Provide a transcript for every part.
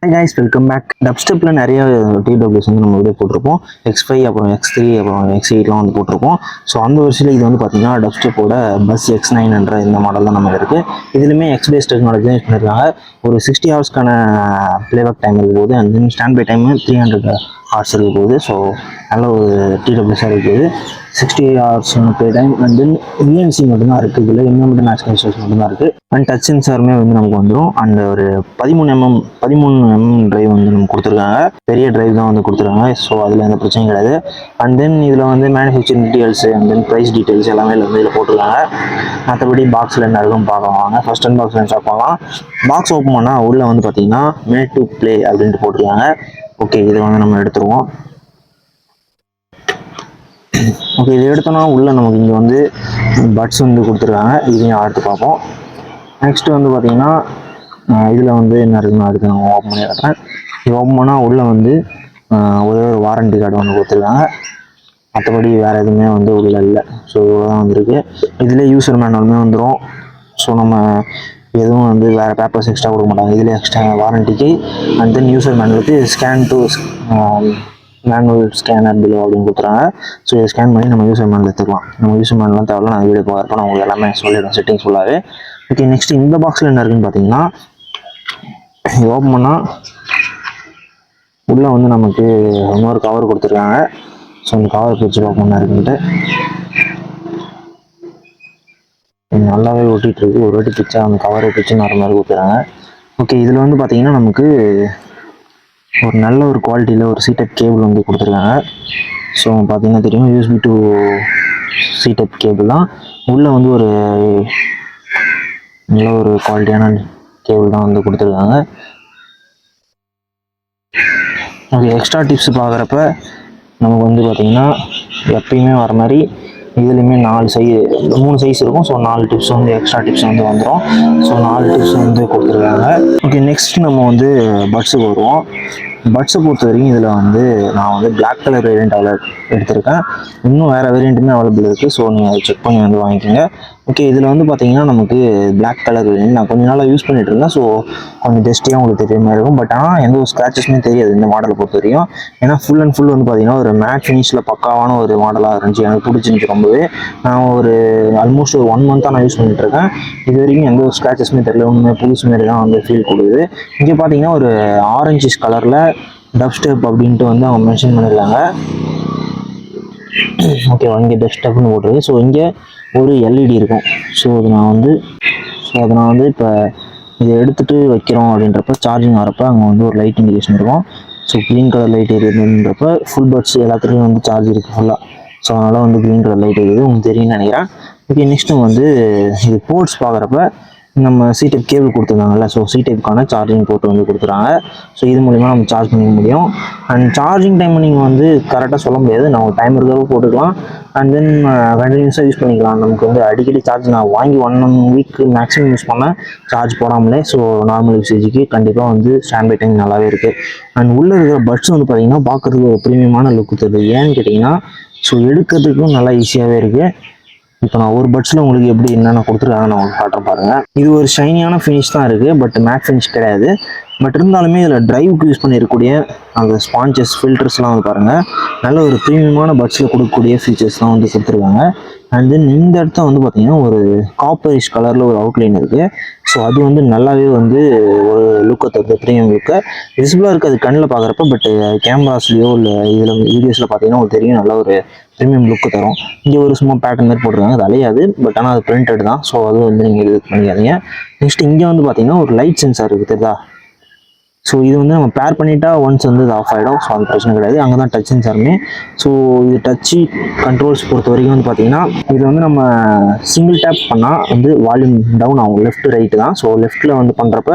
Hey guys, welcome back. டப்ஸ்டெப்பில் நிறைய TWS வந்து நம்ம வீடியோ போட்டிருப்போம். X5 அப்புறம் X3 அப்புறம் X8லாம் வந்து போட்டிருப்போம். ஸோ அந்த வருஷத்தில் இது வந்து பார்த்தீங்கன்னா டப்ஸ்டெப்போட பஸ் X9 என்ற இந்த மாடல் தான் நமக்கு இருக்குது. இதுலையுமே X பேஸ் டெக்னாலஜி தான் யூஸ் பண்ணியிருக்காங்க. ஒரு 60 ஹவர்ஸ்க்கான பிளேபேக் டைம் இருக்கும் போது அண்ட் தென் ஸ்டாண்ட் பை டைம் 300 ஹவர்ஸ் இருக்க போகுது. ஸோ நல்ல ஒரு டிடபிள்யூஸாக இருக்குது. 60 hours play time and then VNC மட்டும்தான் இருக்குது. இதில் இன்னும் நேச்சுரல் ஸ்டோர்ஸ் மட்டும்தான் இருக்குது. அண்ட் டச் சென்சாருமே வந்து நமக்கு வந்துடும். அண்ட் ஒரு 13mm டிரைவ் வந்து நம்ம கொடுத்துருக்காங்க. பெரிய டிரைவ் தான் வந்து கொடுத்துருக்காங்க. ஸோ அதில் எந்த பிரச்சனையும் கிடையாது. அண்ட் தென் இதில் வந்து manufacturing details and then price details எல்லாமே வந்து இதில் போட்டிருக்காங்க. மற்றபடி பாக்ஸில் என்ன இருக்கும் பார்க்கலாம் வாங்க. ஃபர்ஸ்ட் அண்ட் பாக்ஸில் ஸ்டார்ட் பண்ணலாம். பாக்ஸ் ஓப்பன் பண்ணால் உள்ளே வந்து பார்த்தீங்கன்னா மேட் டு ப்ளே அப்படின்ட்டு போட்டிருக்காங்க. ஓகே, இதை வந்து நம்ம எடுத்துருவோம். ஓகே, இது எடுத்தோன்னா உள்ளே நமக்கு இங்கே வந்து பட்ஸ் வந்து கொடுத்துருக்காங்க. இதையும் அடுத்து பார்ப்போம். நெக்ஸ்ட்டு வந்து பார்த்தீங்கன்னா இதில் வந்து என்ன இருக்குன்னு அதுக்கு நான் ஓப்பன் பண்ணி காட்டுறேன். இது ஓப்பன் பண்ணால் உள்ளே வந்து ஒரே ஒரு வாரண்டி கார்டு ஒன்று கொடுத்துருக்காங்க. மற்றபடி வேறு எதுவுமே வந்து உள்ளே இல்லை. ஸோ இவ்வளோதான் வந்துருக்கு. இதில் யூசர் மேனுவலுமே வந்துடும். ஸோ நம்ம எதுவும் வந்து வேறு பேப்பர்ஸ் எக்ஸ்ட்ரா கொடுக்க மாட்டாங்க. இதில் எக்ஸ்ட்ரா வாரண்டிக்கு அண்ட் தென் யூசர் மேனுவலுக்கு scan to manual scanner below அப்படின்னு கொடுத்துறாங்க. ஸோ இதை ஸ்கேன் பண்ணி நம்ம யூசர் மேனுவல் எடுத்துக்கலாம். நம்ம யூசர் மேனுவலாம் தேவையில்ல, நான் வீடியோ போகிறப்ப நான் உங்களுக்கு எல்லாமே சொல்லிடுவேன் செட்டிங்ஸ் ஃபுல்லாகவே. ஓகே, நெக்ஸ்ட் இந்த பாக்ஸில் என்ன இருக்குன்னு பார்த்தீங்கன்னா இது ஓப்பன் பண்ணால் உள்ளே வந்து நமக்கு இன்னொரு கவர் கொடுத்துருக்காங்க. ஸோ இந்த கவர் பிரிச்சு ஓப்பன் பண்ண இருக்குன்ட்டு நல்லாவே ஒட்டிகிட்டு இருக்கு. ஒரு வாட்டி பிச்சா அந்த கவரை பிச்சு வர மாதிரி கொடுத்துறாங்க. ஓகே, இதில் வந்து பார்த்தீங்கன்னா நமக்கு ஒரு நல்ல ஒரு குவாலிட்டியில் ஒரு சீடெப் கேபிள் வந்து கொடுத்துருக்காங்க. ஸோ பார்த்தீங்கன்னா தெரியும், USB to சீடெப் கேபிள் தான். உள்ளே வந்து ஒரு நல்ல ஒரு குவாலிட்டியான கேபிள் தான் வந்து கொடுத்துருக்காங்க. ஓகே, எக்ஸ்ட்ரா டிப்ஸ் பார்க்குறப்ப நமக்கு வந்து பார்த்திங்கன்னா எப்பயுமே வர மாதிரி இதுலேயுமே 3 சைஸ் இருக்கும். ஸோ 4 டிப்ஸ் வந்து எக்ஸ்ட்ரா டிப்ஸ் வந்து வந்துடும். ஸோ 4 டிப்ஸ் வந்து கொடுத்துருக்காங்க. ஓகே, நெக்ஸ்ட் நம்ம வந்து பட்ஸுக்கு வருவோம். பட்ஸை பொறுத்த வரைக்கும் இதில் வந்து நான் வந்து பிளாக் கலர் வேரியண்ட் எடுத்திருக்கேன். இன்னும் வேறு வேரியண்ட்டுமே அவைலபிள் இருக்குது. ஸோ நீங்கள் அதை செக் பண்ணி வந்து வாங்கிக்கோங்க. ஓகே, இதில் வந்து பார்த்தீங்கன்னா நமக்கு பிளாக் கலர் வேரியண்ட் நான் கொஞ்ச நாளாக யூஸ் பண்ணிட்டு இருந்தேன். ஸோ கொஞ்சம் டெஸ்டியாக உங்களுக்கு தெரிய மாதிரி இருக்கும். பட் ஆனால் எந்த ஒரு ஸ்க்ராச்சஸுமே தெரியாது இந்த மாடலை பொறுத்த வரைக்கும். ஏன்னா ஃபுல் அண்ட் ஃபுல் வந்து பார்த்தீங்கன்னா ஒரு மேட் ஃபினிஷில் பக்காவான ஒரு மாடலாக இருந்துச்சு. எனக்கு பிடிச்சிருந்துச்சு ரொம்பவே. நான் ஒரு ஆல்மோஸ்ட் ஒரு 1 மந்த்தாக நான் யூஸ் பண்ணிட்டு இருக்கேன். இது வரைக்கும் எந்த ஒரு ஸ்க்ராச்சஸுமே தெரியல. ஒன்றுமே புதுசு மாரி தான் வந்து ஃபீல் கொடுக்குது. இங்கே பார்த்தீங்கன்னா ஒரு ஆரஞ்சிஷ் கலரில் டப்ஸ்டெப் அப்படின்ட்டு வந்து அவங்க மென்ஷன் பண்ணியிருக்காங்க. ஓகே, இங்கே டெஸ்க்டாப்னு போட்டிருக்கு. ஸோ இங்கே ஒரு எல்இடி இருக்கும். ஸோ அதை நான் வந்து இப்போ இதை எடுத்துகிட்டு வைக்கிறோம் அப்படின்றப்ப சார்ஜிங் ஆகிறப்ப அங்கே வந்து ஒரு லைட் இண்டிகேஷன் இருக்கும். ஸோ க்ரீன் கலர் லைட் எரியுதுன்றப்ப ஃபுல் பட்ஸ் எல்லாத்துலேயும் வந்து சார்ஜ் இருக்குது ஃபுல்லாக. ஸோ அதனால் வந்து க்ரீன் கலர் லைட் எரியுது, உங்களுக்கு தெரியும்னு நினைக்கிறேன். ஓகே, நெக்ஸ்ட்டு வந்து இது போர்ட்ஸ் பார்க்குறப்ப நம்ம சீடைப் கேபிள் கொடுத்துருக்காங்கல்ல. ஸோ சீடைப்புக்கான சார்ஜிங் போர்ட் வந்து கொடுத்துருக்காங்க. ஸோ இது மூலிமா நம்ம சார்ஜ் பண்ணிக்க முடியும். அண்ட் சார்ஜிங் டைம் நீங்கள் வந்து கரெக்டாக சொல்ல முடியாது. நம்ம டைம் இருக்கிறப்ப போட்டுக்கலாம். அண்ட் தென் கண்டினியூஸாக யூஸ் பண்ணிக்கலாம். நமக்கு வந்து அடிக்கடி சார்ஜ் நான் வாங்கி 1 வீக் மேக்ஸிமம் யூஸ் பண்ணேன் சார்ஜ் போடாமலே. ஸோ நார்மல் யூசேஜுக்கு கண்டிப்பாக வந்து ஸ்டாண்ட் பை டைம் நல்லாவே இருக்குது. அண்ட் உள்ளே இருக்கிற பட்ஸ் வந்து பார்த்திங்கன்னா பார்க்குறதுக்கு ஒரு ப்ரீமியமான லுக்கு தருது. ஏன்னு கேட்டிங்கன்னா ஸோ எடுக்கிறதுக்கும் நல்லா ஈஸியாகவே இருக்குது. இப்போ நான் ஒரு பட்ஸில் உங்களுக்கு எப்படி என்னென்ன கொடுத்துருக்காங்க நான் உங்களுக்கு காட்டுறேன் பாருங்கள். இது ஒரு ஷைனியான ஃபினிஷ் தான் இருக்குது, பட் மேட் ஃபினிஷ் கிடையாது. பட் இருந்தாலுமே இதில் டிரைவுக்கு யூஸ் பண்ணியிருக்கக்கூடிய அந்த ஸ்பான்ச்சஸ் ஃபில்டர்ஸ்லாம் வந்து பாருங்கள் நல்ல ஒரு ப்ரீமியமான பட்ஸில் கொடுக்கக்கூடிய ஃபீச்சர்ஸ்லாம் வந்து கொடுத்துருக்காங்க. அண்ட் தென் இந்த இடத்த வந்து பார்த்திங்கன்னா ஒரு காப்பரிஷ் கலரில் ஒரு அவுட்லைன் இருக்குது. ஸோ அது வந்து நல்லாவே வந்து ஒரு லுக்கை தருது, ப்ரீமியம் லுக்கை விசிபிளாக இருக்குது அது கண்ணில் பார்க்குறப்ப. பட் கேமராஸ்லையோ இல்லை இதில் வீடியோஸில் பார்த்தீங்கன்னா உங்களுக்கு தெரியும் நல்ல ஒரு ப்ரீமியம் லுக்கு தரும். இங்கே ஒரு சும்மா பேட்டர்ன் மாதிரி போட்டிருக்காங்க, அது அலையாது. பட் ஆனால் அது பிரிண்டட் தான். ஸோ அது வந்து நீங்கள் இது பண்ணிக்காதீங்க. நெக்ஸ்ட் இங்கே வந்து பார்த்தீங்கன்னா ஒரு லைட் சென்சார் இருக்குது தெரியுதா. ஸோ இது வந்து நம்ம பேர் பண்ணிட்டா ஒன்ஸ் வந்து இது ஆஃப் ஆகிடும். ஸோ அது பிரச்சனை கிடையாது. அங்கே தான் டச் சென்சாருமே. ஸோ இது டச்சு கண்ட்ரோல்ஸ் பொறுத்த வரைக்கும் வந்து பார்த்தீங்கன்னா இது வந்து நம்ம சிங்கிள் டேப் பண்ணால் வந்து வால்யூம் டவுன் ஆகும். லெஃப்ட் ரைட்டு தான். ஸோ லெஃப்ட்டில் வந்து பண்ணுறப்ப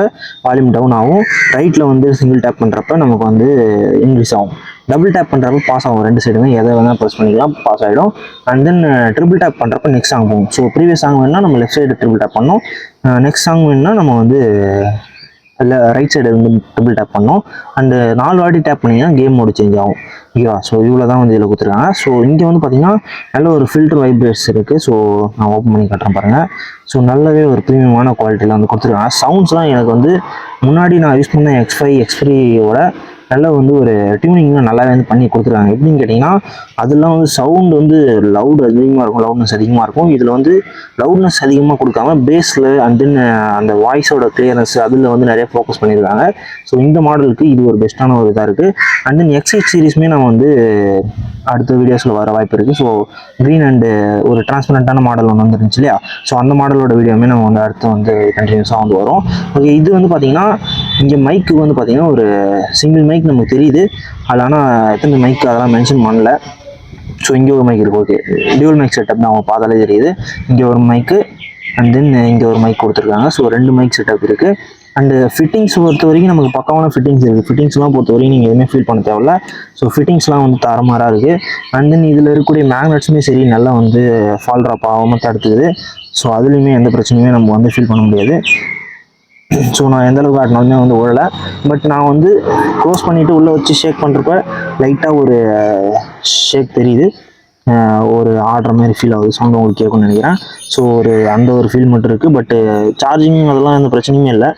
வால்யூம் டவுன் ஆகும். ரைட்டில் வந்து சிங்கிள் டேப் பண்ணுறப்ப நமக்கு வந்து இன்க்ரீஸ் ஆகும். டபுள் டேப் பண்ணுறப்ப பாஸ் ஆகும். 2 சைடுமே எதை வேணால் ப்ரெஸ் பண்ணிக்கலாம், பாஸ் ஆகிடும். அண்ட் தென் ட்ரிபிள் டேப் பண்ணுறப்ப நெக்ஸ்ட் சாங் போகும். ஸோ ப்ரீவியஸ் சாங் வேணுன்னா நம்ம லெஃப்ட் சைடு ட்ரிபிள் டேப் பண்ணோம். நெக்ஸ்ட் சாங் வேணுன்னா நம்ம வந்து இல்லை ரைட் சைடு வந்து டபுள் டேப் பண்ணோம். அண்டு 4 வாட்டி டேப் பண்ணிங்கன்னா கேம் மோடு சேஞ்ச் ஆகும். ஓகேவா? ஸோ இவ்வளோ தான் வந்து இதில் கொடுத்துருக்காங்க. ஸோ இங்கே வந்து பார்த்தீங்கன்னா நல்ல ஒரு ஃபில்டர் வைப்ரேட்ஸ் இருக்குது. ஸோ நான் ஓப்பன் பண்ணி காட்டுறேன் பாருங்கள். ஸோ நல்லாவே ஒரு ப்ரீமியமான குவாலிட்டியில் வந்து கொடுத்துருக்காங்க. சவுண்ட்ஸ்லாம் எனக்கு வந்து முன்னாடி நான் யூஸ் பண்ண X5 X3யோட நல்ல வந்து ஒரு டியூனிங்லாம் நல்லாவே வந்து பண்ணி கொடுத்துருக்காங்க. எப்படின்னு கேட்டிங்கன்னா அதெல்லாம் வந்து சவுண்ட் வந்து அதிகமாக இருக்கும், லவுட்னஸ் அதிகமாக இருக்கும். இதில் வந்து லவுட்னஸ் அதிகமாக கொடுக்காம பேஸில் அண்ட் தென் அந்த வாய்ஸோட கிளியரன்ஸ் அதில் வந்து நிறைய ஃபோக்கஸ் பண்ணியிருக்காங்க. ஸோ இந்த மாடலுக்கு இது ஒரு பெஸ்ட்டான ஒரு இதாக இருக்குது. அண்ட் தென் X8 சீரிஸுமே நம்ம வந்து அடுத்த வீடியோஸில் வர வாய்ப்பு இருக்குது. ஸோ க்ரீன் அண்டு ஒரு டிரான்ஸ்பரண்ட்டான மாடல் ஒன்று வந்துருந்துச்சு இல்லையா? ஸோ அந்த மாடலோட வீடியோவுமே நம்ம வந்து அடுத்து வந்து கண்டினியூஸாக வந்து வரும். ஓகே, இது வந்து பார்த்திங்கன்னா இங்கே மைக்கு வந்து பார்த்திங்கன்னா ஒரு சிங்கிள் மைக் நமக்கு தெரியுது. அதில் ஆனால் எத்தனை மைக் அதெல்லாம் மென்ஷன் பண்ணல. ஸோ இங்கே ஒரு மைக் இருக்குது. ஓகே, டியூவல் மைக் செட்டப் தான் அவங்க பார்த்தாலே தெரியுது. இங்கே ஒரு மைக்கு அண்ட் தென் இங்கே ஒரு மைக் கொடுத்துருக்காங்க. ஸோ 2 மைக் செட்டப் இருக்குது. அண்டு ஃபிட்டிங்ஸ் பொறுத்த வரைக்கும் நமக்கு பக்காவான ஃபிட்டிங்ஸ் இருக்குது. ஃபிட்டிங்ஸ்லாம் பொறுத்த வரைக்கும் நீங்கள் எதுவுமே ஃபீல் பண்ண தேவையில்ல. ஸோ ஃபிட்டிங்ஸ்லாம் வந்து தாறுமாறாக இருக்குது. அண்ட் தென் இதில் இருக்கக்கூடிய மேக்னெட்ஸுமே சரி நல்லா வந்து ஃபால் ட்ராப் ஆகாமல் தடுத்துக்குது. ஸோ அதுலேயுமே எந்த பிரச்சனையுமே நம்ம வந்து ஃபீல் பண்ண முடியாது. ஸோ நான் எந்தளவுக்கு ஆட்டினாலுமே வந்து ஓடலை. பட் நான் வந்து க்ளோஸ் பண்ணிவிட்டு உள்ளே வச்சு ஷேக் பண்ணுறப்ப லைட்டாக ஒரு ஷேக் தெரியுது. ஒரு ஆடுற மாதிரி ஃபீல் ஆகுது. சவுண்ட் உங்களுக்கு கேட்கும்னு நினைக்கிறேன். ஸோ அந்த ஒரு ஃபீல் மட்டும் இருக்குது. பட்டு சார்ஜிங் அதெல்லாம் எந்த பிரச்சனையுமே இல்லை.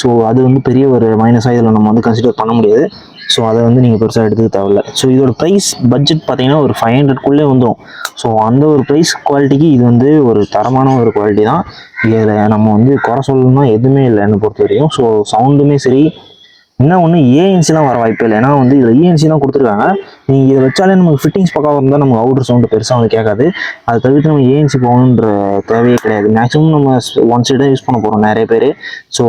ஸோ அது வந்து பெரிய ஒரு மைனஸாக இதில் நம்ம வந்து கன்சிடர் பண்ண முடியாது. ஸோ அதை வந்து நீங்கள் பெருசாக எடுத்துக்க தேவையில்லை. ஸோ இதோட ப்ரைஸ் பட்ஜெட் பார்த்தீங்கன்னா ஒரு 500க்குள்ளே வந்துடும். ஸோ அந்த ஒரு ப்ரைஸ் குவாலிட்டிக்கு இது வந்து ஒரு தரமான ஒரு குவாலிட்டி தான். இதில் நம்ம வந்து குறை சொல்லணும்னா எதுவுமே இல்லை என்னை பொறுத்த வரைக்கும். ஸோ சவுண்டுமே சரி, என்ன ஒன்று ஏஎன்சிலாம் வர வாய்ப்பு இல்லை. ஏன்னா வந்து இதில் ENC தான் கொடுத்துருக்காங்க. நீங்கள் இதை வச்சாலே நமக்கு ஃபிட்டிங்ஸ் பக்காவாக இருந்தால் நமக்கு அவுட்ரு சவுண்டு பெருசாக வந்து கேட்காது. அதை தவிர்த்து நம்ம ஏஎன்சி போகணுன்ற தேவையே கிடையாது. மேக்ஸிமம் நம்ம ஒன் சைடாக யூஸ் பண்ண போகிறோம் நிறைய பேர். ஸோ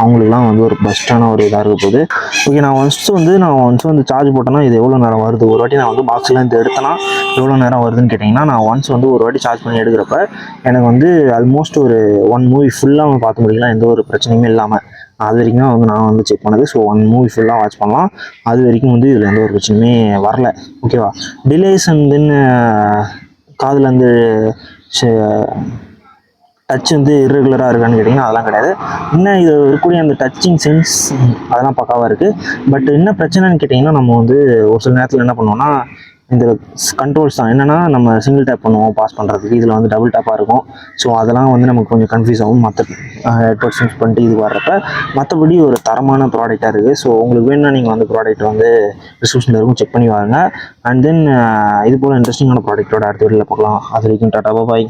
அவங்களுக்குலாம் வந்து ஒரு பெஸ்ட்டான ஒரு இதாக இருக்க போகுது. ஓகே, நான் ஒன்ஸ் வந்து சார்ஜ் போட்டேன்னா இது எவ்வளோ நேரம் வருது, ஒரு வாட்டி நான் வந்து பாக்ஸில் இருந்து எடுத்தேன்னா எவ்வளோ நேரம் வருதுன்னு கேட்டிங்கன்னா, நான் ஒன்ஸ் வந்து ஒரு வாட்டி சார்ஜ் பண்ணி எடுக்கிறப்ப எனக்கு வந்து ஆல்மோஸ்ட் ஒரு 1 மூவி ஃபுல்லாக பார்த்து முடிக்கலாம் எந்த ஒரு பிரச்சனையுமே இல்லாமல். அது வரைக்கும் தான் வந்து நான் வந்து செக் பண்ணது. ஸோ 1 மூவி ஃபுல்லாக வாட்ச் பண்ணலாம். அது வரைக்கும் வந்து இதில் எந்த ஒரு பிரச்சனையுமே வரல. ஓகேவா? டிலேஸ் அண்ட் தென் காதில் வந்து டச் வந்து இர்ரெகுலராக இருக்கான்னு கேட்டிங்கன்னா அதெல்லாம் கிடையாது. இன்னும் இது இருக்கக்கூடிய அந்த டச்சிங் சென்ஸ் அதெல்லாம் பக்காவாக இருக்குது. பட் என்ன பிரச்சனைன்னு கேட்டிங்கன்னா நம்ம வந்து ஒரு சில நேரத்தில் என்ன பண்ணுவோம்னா இந்த கண்ட்ரோல்ஸ் தான் என்னென்னா நம்ம சிங்கிள் டேப் பண்ணுவோம் பாஸ் பண்ணுறதுக்கு. இதில் வந்து டபுள் டேப்பாக இருக்கும். ஸோ அதெல்லாம் வந்து நமக்கு கொஞ்சம் கன்ஃபியூஸ் ஆகும் மற்ற ஹெட்பட்ஸ் யூஸ் பண்ணிட்டு இது வர்றப்ப. மற்றபடி ஒரு தரமான ப்ராடக்டாக இருக்குது. ஸோ உங்களுக்கு வேணும்னா நீங்கள் வந்து ப்ராடக்ட் வந்து டிஸ்கிரிப்ஷனில் இருக்கும், செக் பண்ணி வாங்க. அண்ட் தென் இது போல் இன்ட்ரெஸ்டிங்கான ப்ராடக்ட்டோட அடுத்த வீடியோவில் பார்க்கலாம். அது வரைக்கும் டாடா பாய்.